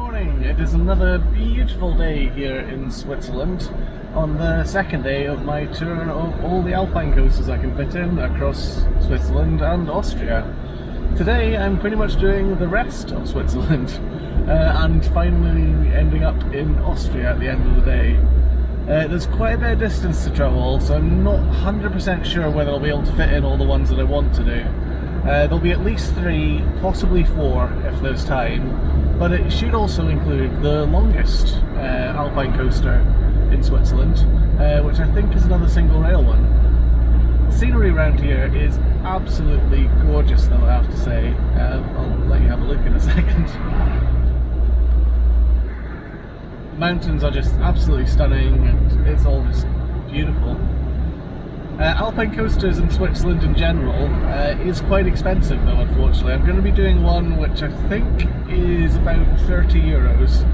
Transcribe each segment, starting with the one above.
morning. It is another beautiful day here in Switzerland on the second day of my tour of all the Alpine coasters I can fit in across Switzerland and Austria. Today I'm pretty much doing the rest of Switzerland and finally ending up in Austria at the end of the day. There's quite a bit of distance to travel, so I'm not 100% sure whether I'll be able to fit in all the ones that I want to do. There'll be at least 3, possibly 4 if there's time, but it should also include the longest Alpine coaster in Switzerland, which I think is another single rail one. The scenery around here is absolutely gorgeous though, I have to say. I'll let you have a look in a second. Mountains are just absolutely stunning and it's all just beautiful. Alpine coasters in Switzerland in general is quite expensive though, unfortunately. I'm going to be doing one which I think is about 30 euros,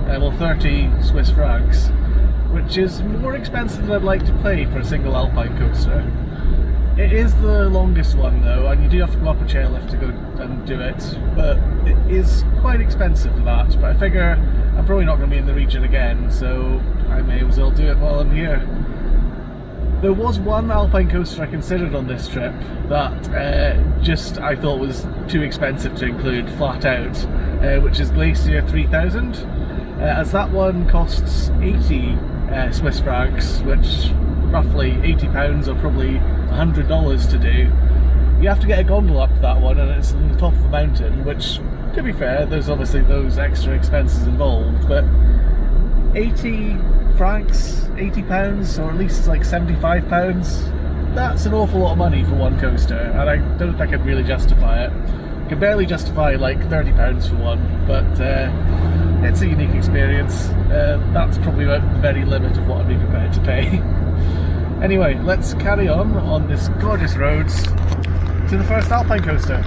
well 30 Swiss francs, which is more expensive than I'd like to pay for a single Alpine coaster. It is the longest one though, and you do have to go up a chairlift to go and do it, but it is quite expensive for that. But I figure I'm probably not going to be in the region again, so I may as well do it while I'm here. There was one Alpine coaster I considered on this trip that I thought was too expensive to include flat out, which is Glacier 3000, as that one costs 80 Swiss francs, which roughly £80 or probably $100 to do. You have to get a gondola up to that one, and it's on the top of a mountain, which, to be fair, there's obviously those extra expenses involved, but 80 francs, £80, or at least like £75, that's an awful lot of money for one coaster, and I don't think I'd really justify it. I can barely justify like £30 for one, but it's a unique experience. That's probably about the very limit of what I'd be prepared to pay. Anyway, let's carry on this gorgeous roads to the first Alpine coaster.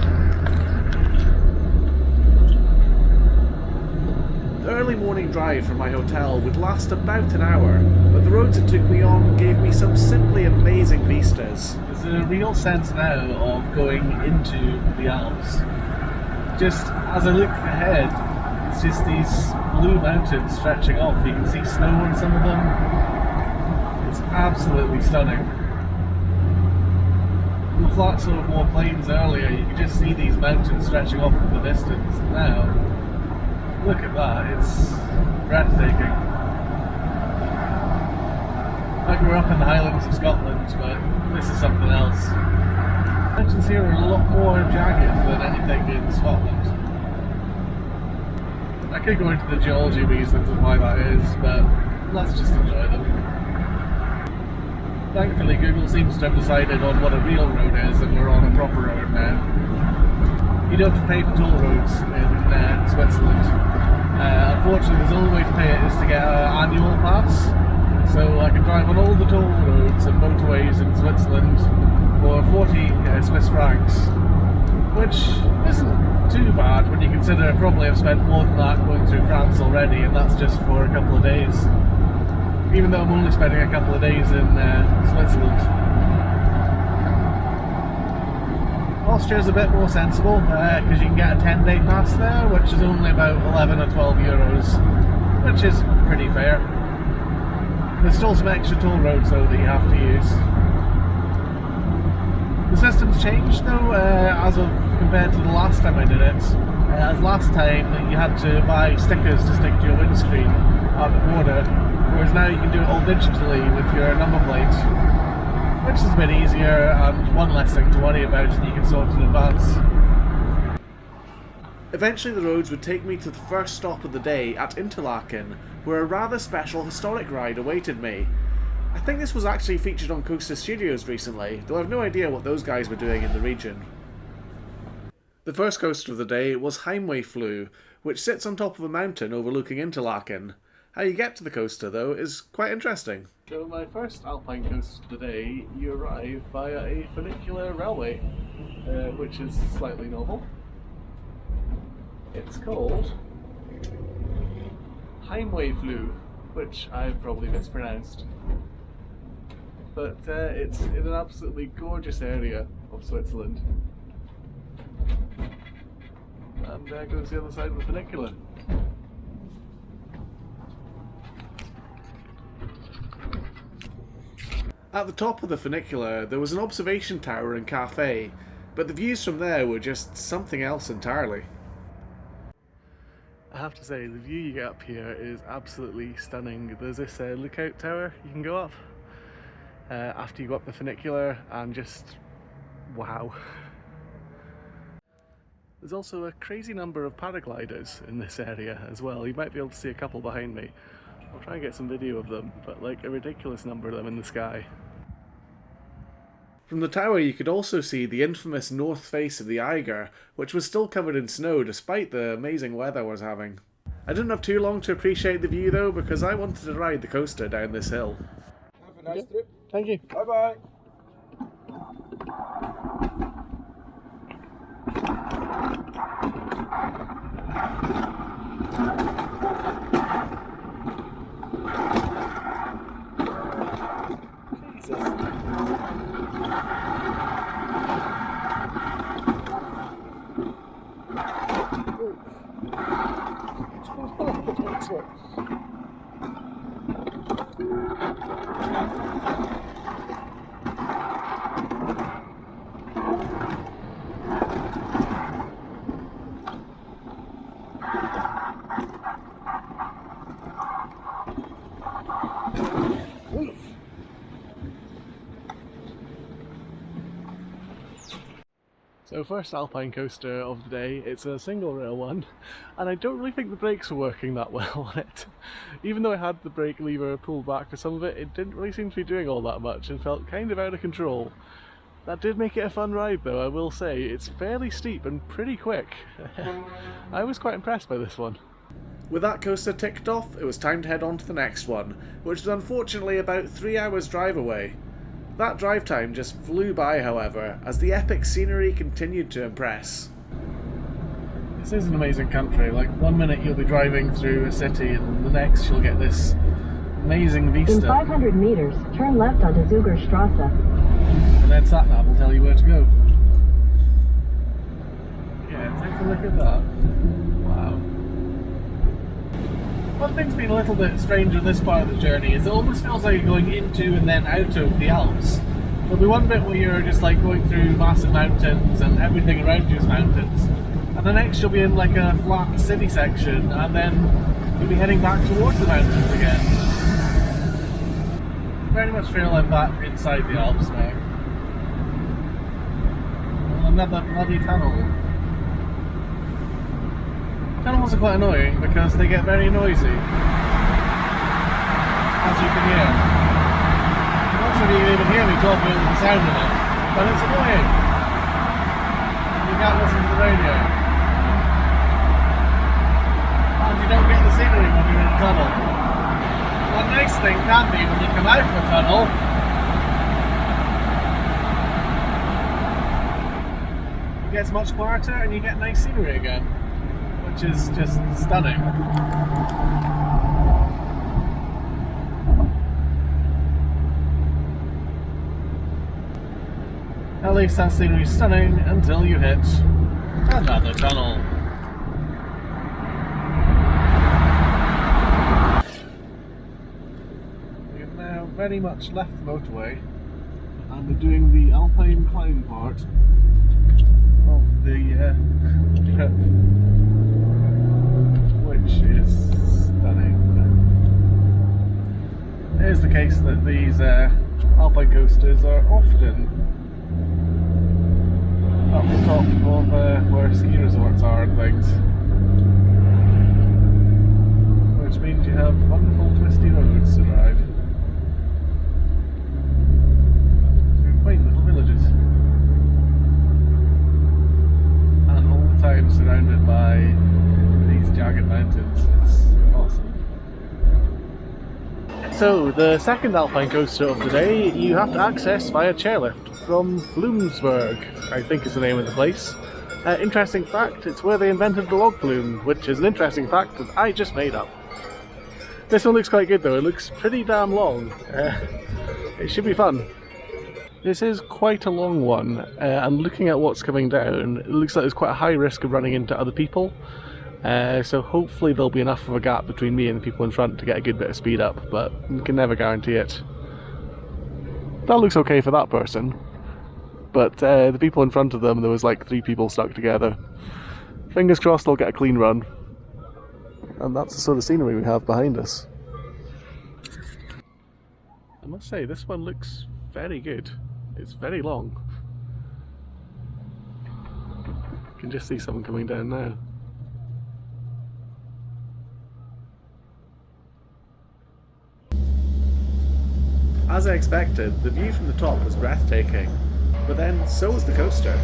The early morning drive from my hotel would last about an hour, but the roads it took me on gave me some simply amazing vistas. There's a real sense now of going into the Alps. Just as I look ahead, it's just these blue mountains stretching off. You can see snow on some of them. It's absolutely stunning. The flat sort of more plains earlier, you could just see these mountains stretching off in the distance. Now, look at that, it's breathtaking. I grew up in the Highlands of Scotland, but this is something else. The mountains here are a lot more jagged than anything in Scotland. I could go into the geology reasons of why that is, but let's just enjoy them. Thankfully, Google seems to have decided on what a real road is, and we're on a proper road now. You don't have to pay for toll roads in Switzerland. Unfortunately, the only way to pay it is to get an annual pass. So I can drive on all the toll roads and motorways in Switzerland for 40 Swiss francs, which isn't too bad when you consider probably I've spent more than that going through France already, and that's just for a couple of days. Even though I'm only spending a couple of days in Switzerland. Austria's a bit more sensible, because you can get a 10-day pass there, which is only about 11 or 12 euros, which is pretty fair. There's still some extra toll roads though that you have to use. The system's changed though, as of compared to the last time I did it. As last time you had to buy stickers to stick to your windscreen at the border, whereas now you can do it all digitally with your number plate, which is a bit easier and one less thing to worry about, and you can sort in advance. Eventually the roads would take me to the first stop of the day at Interlaken, where a rather special historic ride awaited me. I think this was actually featured on Coaster Studios recently, though I've no idea what those guys were doing in the region. The first coaster of the day was Heimwehflug, which sits on top of a mountain overlooking Interlaken. How you get to the coaster, though, is quite interesting. So my first Alpine coaster today, you arrive via a funicular railway, which is slightly novel. It's called Heimwehflug, which I've probably mispronounced. But it's in an absolutely gorgeous area of Switzerland. And there goes the other side of the funicular. At the top of the funicular there was an observation tower and cafe, but the views from there were just something else entirely. I have to say, the view you get up here is absolutely stunning. There's this lookout tower you can go up after you go up the funicular, and just wow. There's also a crazy number of paragliders in this area as well. You might be able to see a couple behind me. I'll try and get some video of them, but like a ridiculous number of them in the sky. From the tower you could also see the infamous north face of the Eiger, which was still covered in snow despite the amazing weather I was having. I didn't have too long to appreciate the view though, because I wanted to ride the coaster down this hill. Have a nice trip. Thank you. Bye bye. So first Alpine coaster of the day, it's a single rail one, and I don't really think the brakes were working that well on it. Even though I had the brake lever pulled back for some of it, it didn't really seem to be doing all that much and felt kind of out of control. That did make it a fun ride though, I will say. It's fairly steep and pretty quick. I was quite impressed by this one. With that coaster ticked off, it was time to head on to the next one, which was unfortunately about 3 hours drive away. That drive time just flew by, however, as the epic scenery continued to impress. This is an amazing country. Like, one minute you'll be driving through a city and the next you'll get this amazing vista. In 500 meters, turn left onto Zugerstrasse. And then SatNav will tell you where to go. Yeah, take a look at that. Wow. One thing's been a little bit strange on this part of the journey is it almost feels like you're going into and then out of the Alps. There'll be one bit where you're just like going through massive mountains and everything around you is mountains. And the next you'll be in like a flat city section, and then you'll be heading back towards the mountains again. I very much feel I'm back inside the Alps now. Another bloody tunnel. Tunnels are quite annoying because they get very noisy, as you can hear. I'm not sure if you can even hear me talking with the sound in it, but it's annoying. You can't listen to the radio. And you don't get the scenery when you're in a tunnel. One nice thing can be when you come out of a tunnel, it gets much quieter and you get nice scenery again, which is just stunning. At least that scenery is stunning until you hit another tunnel. We have now very much left the motorway and we're doing the Alpine climb part of the trip, which is stunning. It is the case that these Alpine coasters are often up the top of where ski resorts are and things, which means you have wonderful twisty roads to drive through quaint little villages, and all the time surrounded by these jagged mountains. It's awesome. So, the second Alpine coaster of the day you have to access via chairlift from Flumsburg, I think is the name of the place. Interesting fact, it's where they invented the log flume, which is an interesting fact that I just made up. This one looks quite good though, it looks pretty damn long. It should be fun. This is quite a long one, and looking at what's coming down, it looks like there's quite a high risk of running into other people. So hopefully there'll be enough of a gap between me and the people in front to get a good bit of speed up, but you can never guarantee it. That looks okay for that person. But the people in front of them, there was like 3 people stuck together. Fingers crossed they'll get a clean run. And that's the sort of scenery we have behind us. I must say, this one looks very good. It's very long. You can just see someone coming down now. As I expected, the view from the top was breathtaking, but then so was the coaster.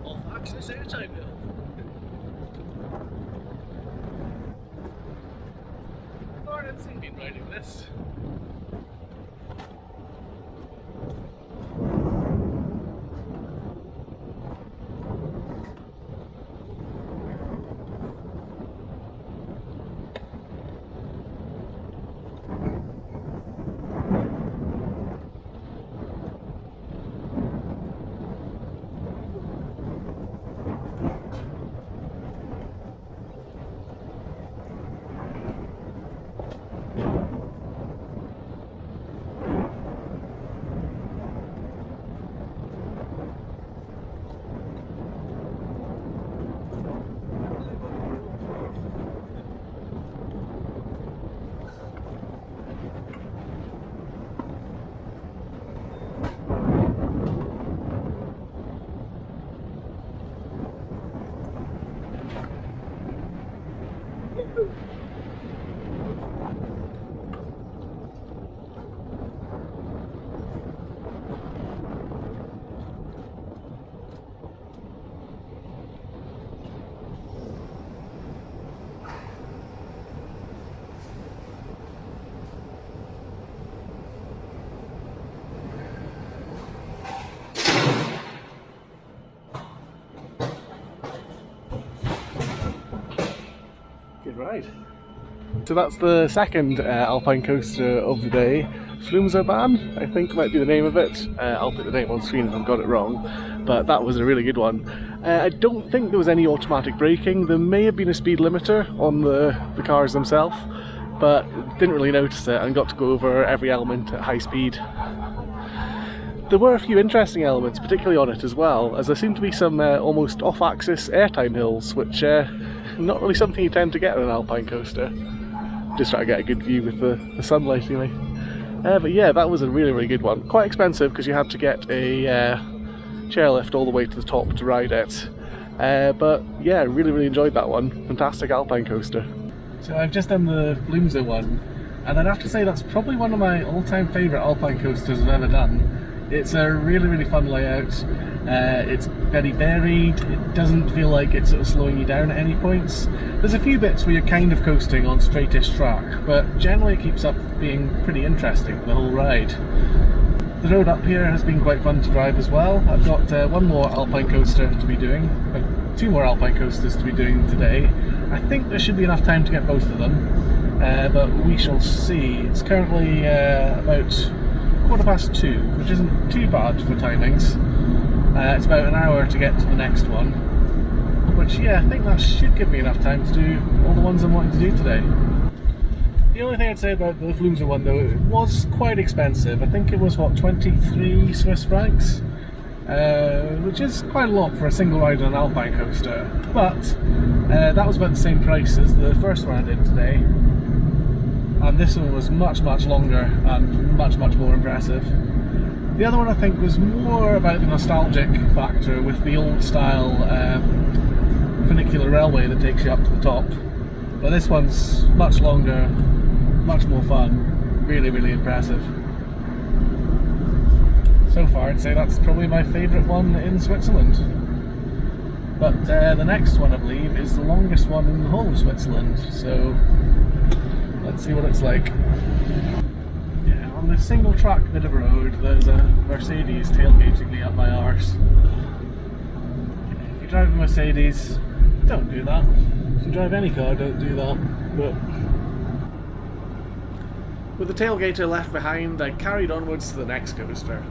Off-axis airtime hill. I've already seen me riding this. Right. So that's the second Alpine coaster of the day. Flumserbahn, I think might be the name of it. I'll put the name on screen if I've got it wrong, but that was a really good one. I don't think there was any automatic braking. There may have been a speed limiter on the cars themselves, but didn't really notice it and got to go over every element at high speed. There were a few interesting elements, particularly on it as well, as there seemed to be some almost off-axis airtime hills, which not really something you tend to get on an Alpine coaster. Just try to get a good view with the sunlight anyway. But yeah, that was a really, really good one. Quite expensive because you had to get a chairlift all the way to the top to ride it. But yeah, really, really enjoyed that one. Fantastic Alpine coaster. So I've just done the Flumser one, and I'd have to say that's probably one of my all-time favourite Alpine coasters I've ever done. It's a really, really fun layout. It's very varied. It doesn't feel like it's sort of slowing you down at any points. There's a few bits where you're kind of coasting on straightish track, but generally it keeps up being pretty interesting for the whole ride. The road up here has been quite fun to drive as well. I've got one more Alpine coaster to be doing, 2 more Alpine coasters to be doing today. I think there should be enough time to get both of them, but we shall see. It's currently about 2:15, which isn't too bad for timings. It's about an hour to get to the next one, which, yeah, I think that should give me enough time to do all the ones I'm wanting to do today. The only thing I'd say about the Flumser one though, it was quite expensive. I think it was, what, 23 Swiss francs? Which is quite a lot for a single ride on an Alpine coaster, but that was about the same price as the first one I did today, and this one was much longer and much more impressive. The other one I think was more about the nostalgic factor with the old style funicular railway that takes you up to the top, but this one's much longer, much more fun, really impressive. So far I'd say that's probably my favourite one in Switzerland. But the next one I believe is the longest one in the whole of Switzerland, so let's see what it's like. Yeah, on this single track bit of road there's a Mercedes tailgating me up my arse. If you drive a Mercedes, don't do that. If you drive any car, don't do that. But with the tailgater left behind, I carried onwards to the next coaster.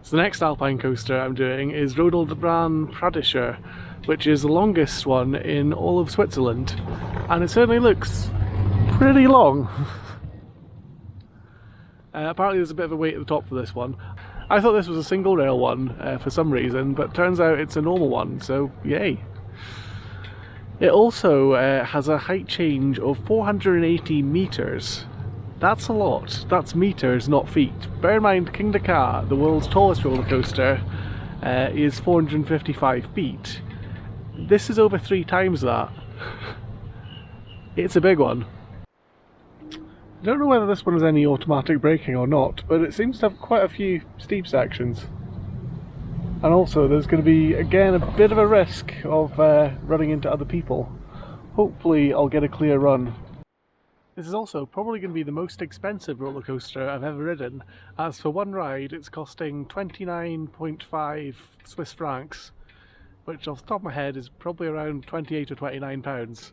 So the next Alpine coaster I'm doing is Rodelbahn Pradischer, which is the longest one in all of Switzerland, and it certainly looks pretty long. Apparently there's a bit of a wait at the top for this one. I thought this was a single rail one for some reason, but turns out it's a normal one, so yay. It also has a height change of 480 meters. That's a lot. That's meters, not feet. Bear in mind, King Dakar, the world's tallest roller coaster, is 455 feet. This is over 3 times that. It's a big one. I don't know whether this one has any automatic braking or not, but it seems to have quite a few steep sections. And also there's going to be, again, a bit of a risk of running into other people. Hopefully I'll get a clear run. This is also probably going to be the most expensive roller coaster I've ever ridden, as for one ride it's costing 29.5 Swiss francs, which off the top of my head is probably around 28 or 29 pounds.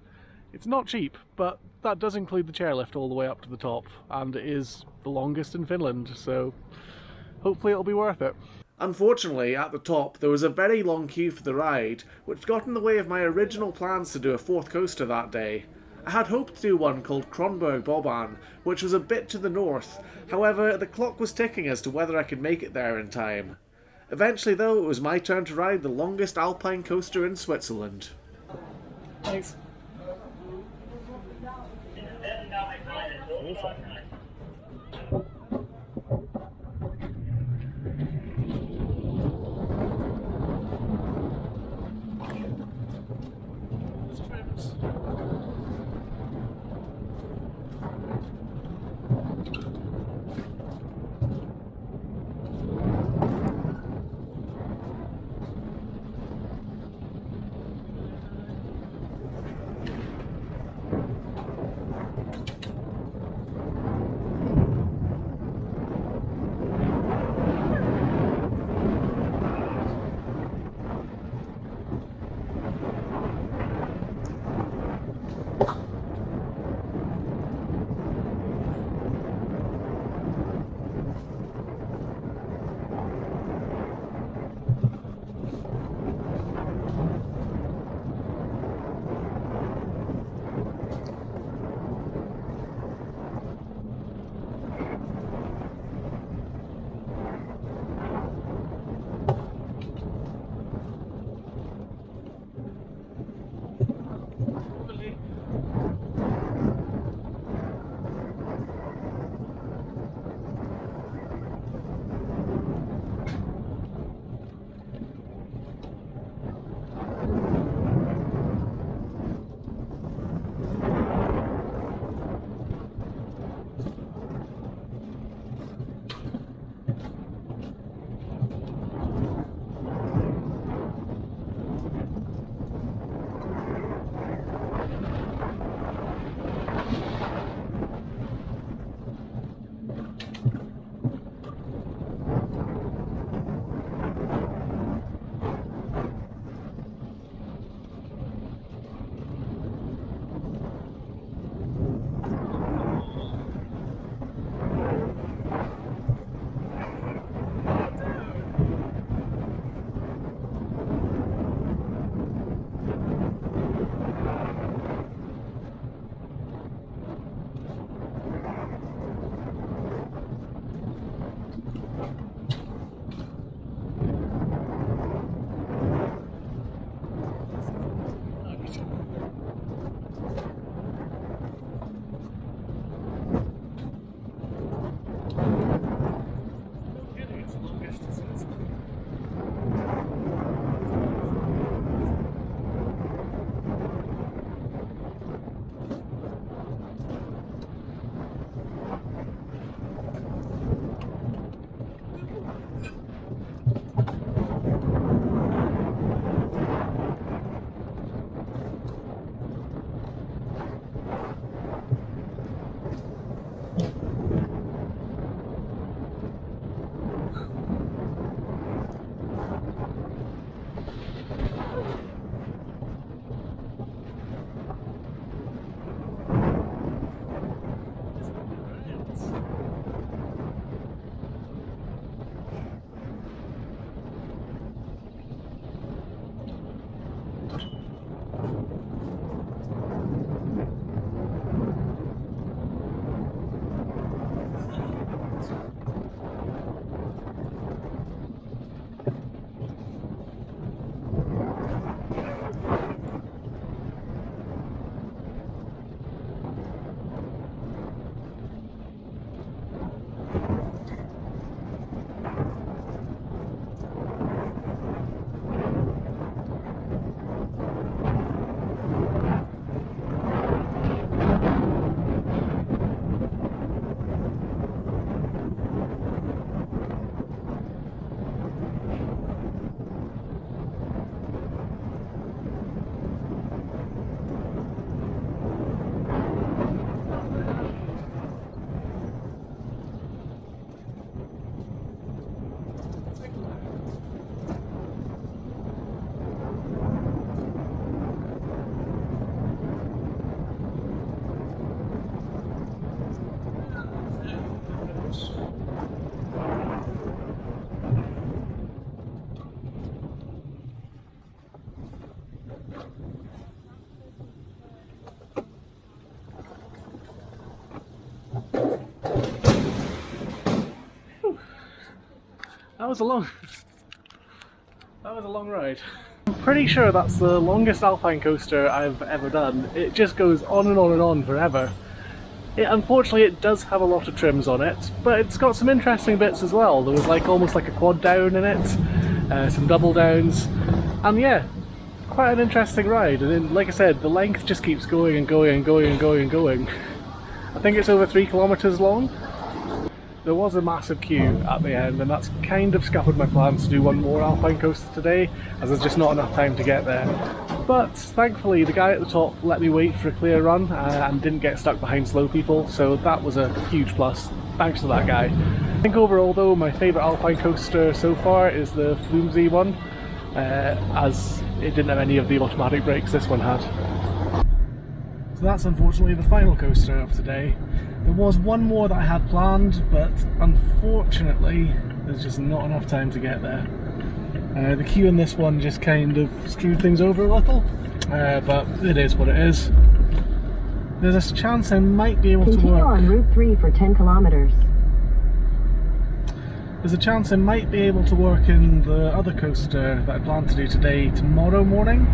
It's not cheap, but that does include the chairlift all the way up to the top, and it is the longest in Finland, so hopefully it'll be worth it. Unfortunately, at the top there was a very long queue for the ride, which got in the way of my original plans to do a 4th coaster that day. I had hoped to do one called Kronberg Boban, which was a bit to the north. However, the clock was ticking as to whether I could make it there in time. Eventually though, it was my turn to ride the longest Alpine coaster in Switzerland. Thanks. That was a long ride. I'm pretty sure that's the longest Alpine coaster I've ever done. It just goes on and on and on forever. Unfortunately, it does have a lot of trims on it, but it's got some interesting bits as well. There was almost like a quad down in it, some double downs, and yeah, quite an interesting ride. And then, like I said, the length just keeps going and going and going and going and going. I think it's over 3 kilometers long. There was a massive queue at the end, and that's kind of scuppered my plans to do one more Alpine coaster today, as there's just not enough time to get there. But thankfully the guy at the top let me wait for a clear run and didn't get stuck behind slow people, so that was a huge plus. Thanks to that guy. I think overall though, my favourite Alpine coaster so far is the flimsy one, as it didn't have any of the automatic brakes this one had. So that's unfortunately the final coaster of today. There was one more that I had planned, but unfortunately there's just not enough time to get there. The queue in this one just kind of screwed things over a little, but it is what it is. There's a chance I might be able to work... Continue on Route 3 for 10 kilometers. There's a chance I might be able to work in the other coaster that I plan to do today tomorrow morning,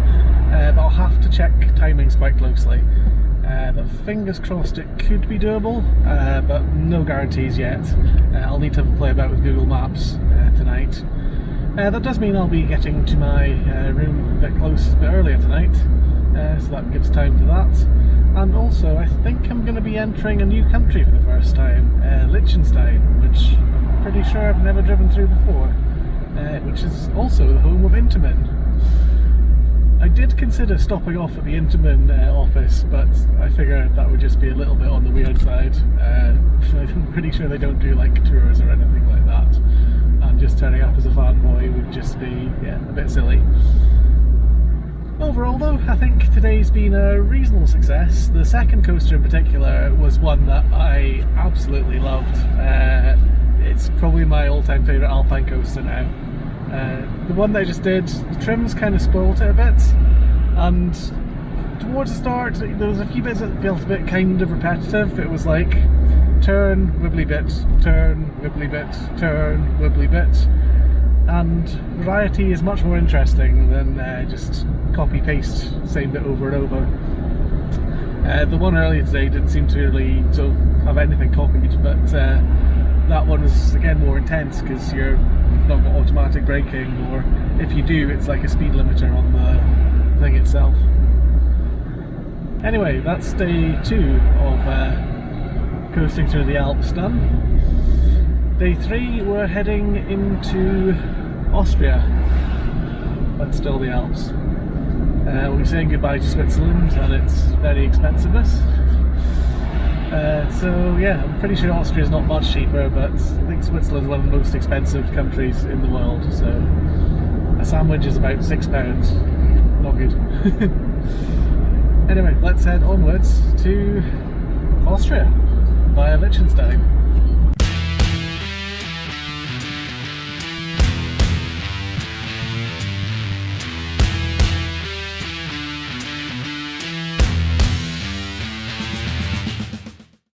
but I'll have to check timings quite closely. But fingers crossed it could be doable, but no guarantees yet. I'll need to play about with Google Maps tonight. That does mean I'll be getting to my room a bit earlier tonight, so that gives time for that. And also, I think I'm going to be entering a new country for the first time, Liechtenstein, which I'm pretty sure I've never driven through before, which is also the home of Intamin. I did consider stopping off at the Intamin office, but I figured that would just be a little bit on the weird side. I'm pretty sure they don't do tours or anything like that, and just turning up as a fanboy would just be, yeah, a bit silly. Overall though, I think today's been a reasonable success. The second coaster in particular was one that I absolutely loved. It's probably my all-time favourite Alpine coaster now. The one that I just did, the trims kind of spoilt it a bit, and towards the start there was a few bits that felt a bit kind of repetitive. It was like turn, wibbly bit, turn, wibbly bit, turn, wibbly bit, and variety is much more interesting than just copy-paste same bit over and over. The one earlier today didn't seem to really sort of have anything copied, but that one is again more intense because you've not got automatic braking, or if you do, it's like a speed limiter on the thing itself. Anyway, that's day 2 of coasting through the Alps done. Day 3 we're heading into Austria, but still the Alps. We'll be saying goodbye to Switzerland and its very expensiveness. So yeah, I'm pretty sure Austria is not much cheaper, but I think Switzerland is one of the most expensive countries in the world, so a sandwich is about £6. Not good. Anyway, let's head onwards to Austria via Liechtenstein.